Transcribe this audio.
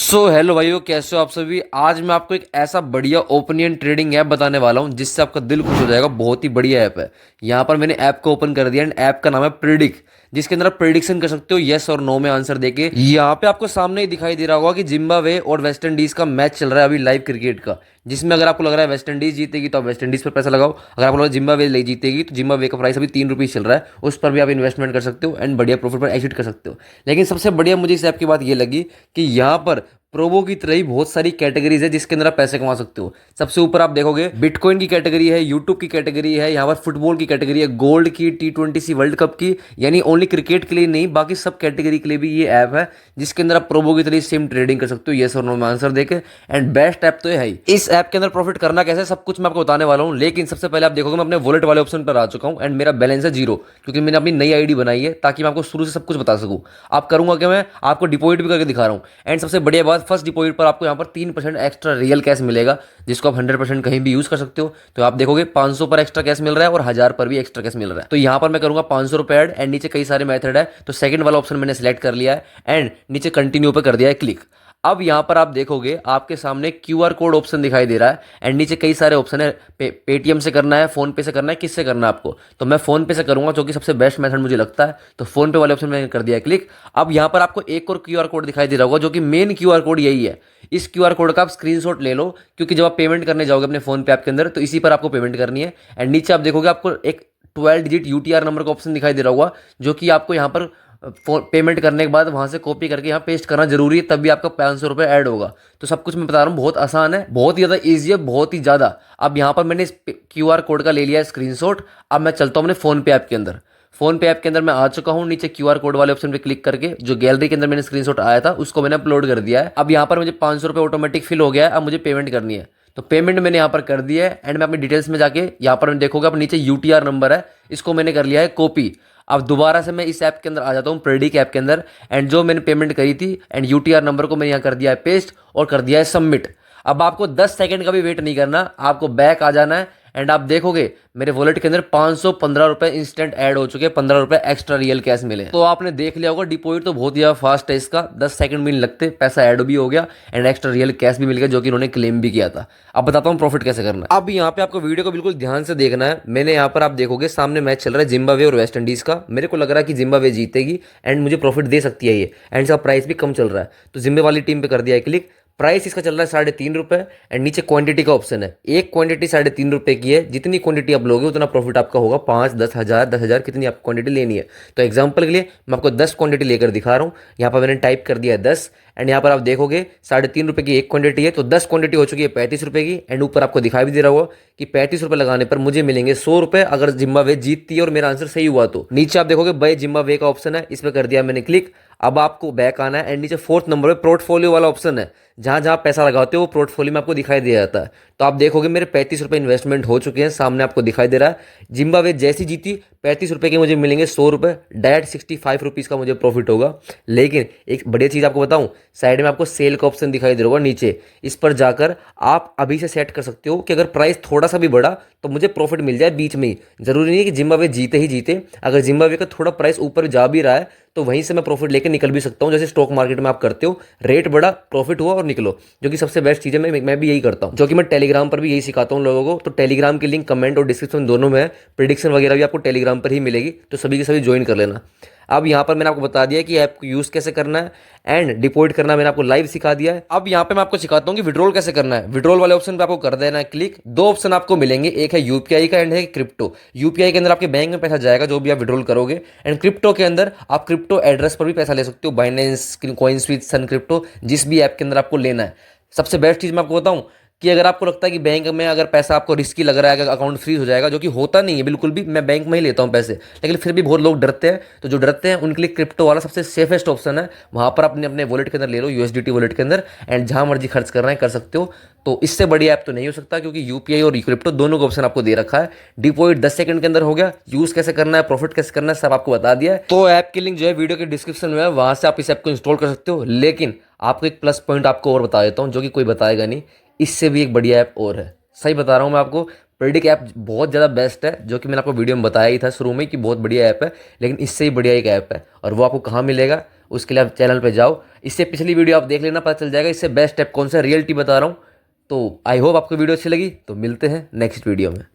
Hello भाइयों, कैसे हो आप सभी। आज मैं आपको एक ऐसा बढ़िया ओपिनियन ट्रेडिंग ऐप बताने वाला हूं जिससे आपका दिल खुश हो जाएगा। बहुत ही बढ़िया ऐप है। यहाँ पर मैंने ऐप को ओपन कर दिया एंड ऐप का नाम है प्रिडिक, जिसके अंदर आप प्रिडिक्शन कर सकते हो यस और नो में आंसर देके। यहाँ पे आपको सामने ही दिखाई दे रहा होगा कि जिम्बाब्वे और वेस्ट इंडीज का मैच चल रहा है अभी लाइव क्रिकेट का, जिसमें अगर आपको लग रहा है वेस्ट इंडीज जीतेगी तो आप वेस्ट इंडीज पर पैसा लगाओ। अगर आपको लग रहा है जिम्बाब्वे जीतेगी तो जिम्बाब्वे का प्राइस अभी 3 रुपीज़ चल रहा है, उस पर भी आप इन्वेस्टमेंट कर सकते हो एंड बढ़िया प्रॉफिट पर एग्जिट कर सकते हो। लेकिन सबसे बढ़िया मुझे इस ऐप की बात ये लगी कि यहाँ पर प्रोबो की तरह ही बहुत सारी कैटेगरीज है जिसके अंदर आप पैसे कमा सकते हो। सबसे ऊपर आप देखोगे बिटकॉइन की कैटेगरी है, यूट्यूब की कैटेगरी है, यहाँ पर फुटबॉल की कैटेगरी है, गोल्ड की, T20 वर्ल्ड कप की, यानी ओनली क्रिकेट के लिए नहीं बाकी सब कैटेगरी के लिए भी ये ऐप है जिसके अंदर आप प्रोबो की तरह सेम ट्रेडिंग कर सकते हो यस और नो में आंसर देके। एंड बेस्ट ऐप तो है ही। इस ऐप के अंदर प्रॉफिट करना कैसे सब कुछ मैं आपको बताने वाला हूँ, लेकिन सबसे पहले आप देखोगे मैं अपने वॉलेट वाले ऑप्शन पर आ चुका हूँ एंड मेरा बैलेंस है 0, क्योंकि मैंने अपनी नई आईडी बनाई है ताकि मैं आपको शुरू से सब कुछ बता सकूँ। आप करूंगा कि मैं आपको डिपॉजिट भी करके दिखा रहा हूँ। एंड सबसे बढ़िया बात, फर्स्ट डिपॉजिट पर आपको यहाँ पर 3% एक्स्ट्रा रियल कैश मिलेगा, जिसको आप 100% कहीं भी यूज कर सकते हो। तो आप देखोगे 500 पर एक्स्ट्रा कैश मिल रहा है और 1000 पर भी एक्स्ट्रा कैश मिल रहा है। तो यहाँ पर मैं करूंगा 500 रुपए ऐड एंड नीचे कई सारे मेथड है, तो सेकंड वाला ऑप्शन मैंने सेलेक्ट कर लिया है एंड नीचे कंटिन्यू पे कर दिया है क्लिक। अब यहाँ पर आप देखोगे आपके सामने क्यूआर कोड ऑप्शन दिखाई दे रहा है एंड नीचे कई सारे ऑप्शन है। पेटीएम से करना है, फोन पे से करना है, किससे करना है आपको, तो मैं फोन पे से करूंगा जो कि सबसे बेस्ट मेथड मुझे लगता है। तो फोन पे वाले ऑप्शन मैंने कर दिया क्लिक। अब यहाँ पर आपको एक और क्यूआर कोड दिखाई दे रहा होगा जो कि मेन क्यूआर कोड यही है। इस क्यूआर कोड का आप स्क्रीनशॉट ले लो, क्योंकि जब आप पेमेंट करने जाओगे अपने फोन पे ऐप के अंदर तो इसी पर आपको पेमेंट करनी है। एंड नीचे आप देखोगे आपको एक 12 डिजिट यूटीआर नंबर का ऑप्शन दिखाई दे रहा होगा, जो कि आपको यहाँ पर पेमेंट करने के बाद वहां से कॉपी करके यहाँ पेस्ट करना जरूरी है, तभी आपका 500 रुपये ऐड होगा। तो सब कुछ मैं बता रहा हूँ, बहुत आसान है, बहुत ही ज़्यादा ईजी है, बहुत ही ज़्यादा। अब यहाँ पर मैंने इस क्यूआर कोड का ले लिया है स्क्रीनशॉट। अब मैं चलता हूँ अपने फोन पे ऐप के अंदर। फोन पे ऐप के अंदर मैं आ चुका हूँ। नीचे क्यूआर कोड वाले ऑप्शन पे क्लिक करके जो गैलरी के अंदर मैंने स्क्रीनशॉट आया था उसको मैंने अपलोड कर दिया है। अब यहाँ पर मुझे 500 रुपये ऑटोमेटिक फिल हो गया है। अब मुझे पेमेंट करनी है, तो पेमेंट मैंने यहाँ पर कर दी है एंड मैं अपनी डिटेल्स में जाके यहाँ पर देखोगे अब नीचे यूटीआर नंबर है, इसको मैंने कर लिया है कॉपी। अब दोबारा से मैं इस ऐप के अंदर आ जाता हूँ प्रेडिक ऐप के अंदर एंड जो मैंने पेमेंट करी थी एंड यूटीआर नंबर को मैंने यहाँ कर दिया है पेस्ट और कर दिया है सबमिट। अब आपको 10 सेकंड का भी वेट नहीं करना, आपको बैक आ जाना है एंड आप देखोगे मेरे वॉलेट के अंदर 515 रुपए इंस्टेंट ऐड हो चुके हैं, 15 रुपए एक्स्ट्रा रियल कैश मिले। तो आपने देख लिया होगा डिपॉजिट तो बहुत ही ज्यादा फास्ट है इसका, 10 सेकंड भी नहीं लगते, पैसा ऐड भी हो गया एंड एक्स्ट्रा रियल कैश भी मिल गया जो कि इन्होंने क्लेम भी किया था। अब बताता हूँ प्रॉफिट कैसे करना है। अब यहाँ पे आपको वीडियो को बिल्कुल ध्यान से देखना है। मैंने यहाँ पर आप देखोगे सामने मैच चल रहा है जिम्बाब्वे और वेस्ट इंडीज का। मेरे को लग रहा है कि जिम्बाब्वे जीतेगी एंड मुझे प्रॉफिट दे सकती है ये, एंड इसका प्राइस भी कम चल रहा है, तो जिम्बे वाली टीम पे कर दिया है क्लिक। प्राइस इसका चल रहा है 3.5 रुपये एंड नीचे क्वांटिटी का ऑप्शन है। एक क्वांटिटी 3.5 रुपये की है, जितनी क्वांटिटी आप लोगे उतना प्रॉफिट आपका होगा, 5, 10 हज़ार, 10 हज़ार, कितनी आपको क्वांटिटी लेनी है। तो एग्जांपल के लिए मैं आपको 10 क्वांटिटी लेकर दिखा रहा हूँ। यहाँ पर मैंने टाइप कर दिया है 10 एंड यहाँ पर आप देखोगे 3.5 रुपये की एक क्वांटिटी है, तो 10 क्वांटिटी हो चुकी है 35 रुपये की। एंड ऊपर आपको दिखाई भी दे रहा होगा कि 35 रुपये लगाने पर मुझे मिलेंगे 100 रुपये अगर जिम्बाब्वे जीतती है और मेरा आंसर सही हुआ तो। नीचे आप देखोगे बाय जिम्बाब्वे का ऑप्शन है, इस पर कर दिया मैंने क्लिक। अब आपको बैक आना है एंड नीचे 4th नंबर पे पोर्टफोलियो वाला ऑप्शन है, जहां जहां पैसा लगाते हो वो पोर्टफोलियो में आपको दिखाई दे जाता है। तो आप देखोगे मेरे 35 रुपये इन्वेस्टमेंट हो चुके हैं, सामने आपको दिखाई दे रहा है। जिम्बाब्वे जैसी जीती 35 रुपये के मुझे मिलेंगे 100 रुपये, डायरेक्ट 65 रुपीज़ का मुझे प्रॉफिट होगा। लेकिन एक बढ़िया चीज़ आपको बताऊं, साइड में आपको सेल का ऑप्शन दिखाई दे रहा होगा नीचे, इस पर जाकर आप अभी से सेट कर सकते हो कि अगर प्राइस थोड़ा सा भी बढ़ा तो मुझे प्रॉफिट मिल जाए बीच में ही। जरूरी नहीं है कि जिम्बाब्वे जीते ही जीते, अगर जिम्बाब्वे का थोड़ा प्राइस ऊपर जा भी रहा है तो वहीं से मैं प्रॉफिट लेकर निकल भी सकता हूं, जैसे स्टॉक मार्केट में आप करते हो, रेट बढ़ा प्रॉफिट हुआ और निकलो, जो कि सबसे बेस्ट चीज़ है। मैं भी यही करता हूं, जो कि मैं टेलीग्राम पर भी यही सिखाता हूं लोगों को। तो टेलीग्राम की लिंक कमेंट और डिस्क्रिप्शन दोनों में है। प्रिडिक्शन वगैरह भी आपको टेलीग्राम पर ही मिलेगी, तो सभी के सभी ज्वाइन कर लेना। अब यहाँ पर मैंने आपको बता दिया कि ऐप को यूज़ कैसे करना है एंड डिपॉजिट करना मैंने आपको लाइव सिखा दिया है। अब यहाँ पे मैं आपको सिखाता हूँ कि विड्रॉल कैसे करना है। विड्रॉल वाले ऑप्शन पे आपको कर देना है क्लिक। दो ऑप्शन आपको मिलेंगे, एक है यूपीआई का एंड है क्रिप्टो। यूपीआई के अंदर आपके बैंक में पैसा जाएगा जो भी आप विड्रॉल करोगे, एंड क्रिप्टो के अंदर आप क्रिप्टो एड्रेस पर भी पैसा ले सकते हो, बाइनेंस, कॉइनस्विच, सन क्रिप्टो, जिस भी ऐप के अंदर आपको लेना है। सबसे बेस्ट चीज़ मैं आपको बताऊँ कि अगर आपको लगता है कि बैंक में अगर पैसा आपको रिस्की लग रहा है, अगर अकाउंट फ्रीज हो जाएगा, जो कि होता नहीं है बिल्कुल भी, मैं बैंक में ही लेता हूं पैसे, लेकिन फिर भी बहुत लोग डरते हैं, तो जो डरते हैं उनके लिए क्रिप्टो वाला सबसे सेफेस्ट ऑप्शन है। वहां पर अपने अपने वॉलेट के अंदर ले लो, यूएसडीटी वॉलेट के अंदर, एंड जहां मर्जी खर्च करना है कर सकते हो। तो इससे बड़ी ऐप तो नहीं हो सकता, क्योंकि यूपीआई और क्रिप्टो दोनों का ऑप्शन आपको दे रखा है। डिपॉजिट 10 सेकंड के अंदर हो गया, यूज कैसे करना है, प्रॉफिट कैसे करना है, सब आपको बता दिया है। तो ऐप की लिंक जो है वीडियो के डिस्क्रिप्शन में है, वहां से आप इस ऐप को इंस्टॉल कर सकते हो। लेकिन आपको एक प्लस पॉइंट आपको और बता देता हूँ, जो कि कोई बताएगा नहीं, इससे भी एक बढ़िया ऐप और है। सही बता रहा हूँ मैं आपको, प्रेडिक ऐप बहुत ज़्यादा बेस्ट है, जो कि मैंने आपको वीडियो में बताया ही था शुरू में कि बहुत बढ़िया ऐप है, लेकिन इससे ही बढ़िया एक ऐप है। और वो आपको कहाँ मिलेगा, उसके लिए आप चैनल पे जाओ, इससे पिछली वीडियो आप देख लेना, पता चल जाएगा इससे बेस्ट ऐप कौन सा, रियलिटी बता रहा हूँ। तो आई होप आपको वीडियो अच्छी लगी, तो मिलते हैं नेक्स्ट वीडियो में।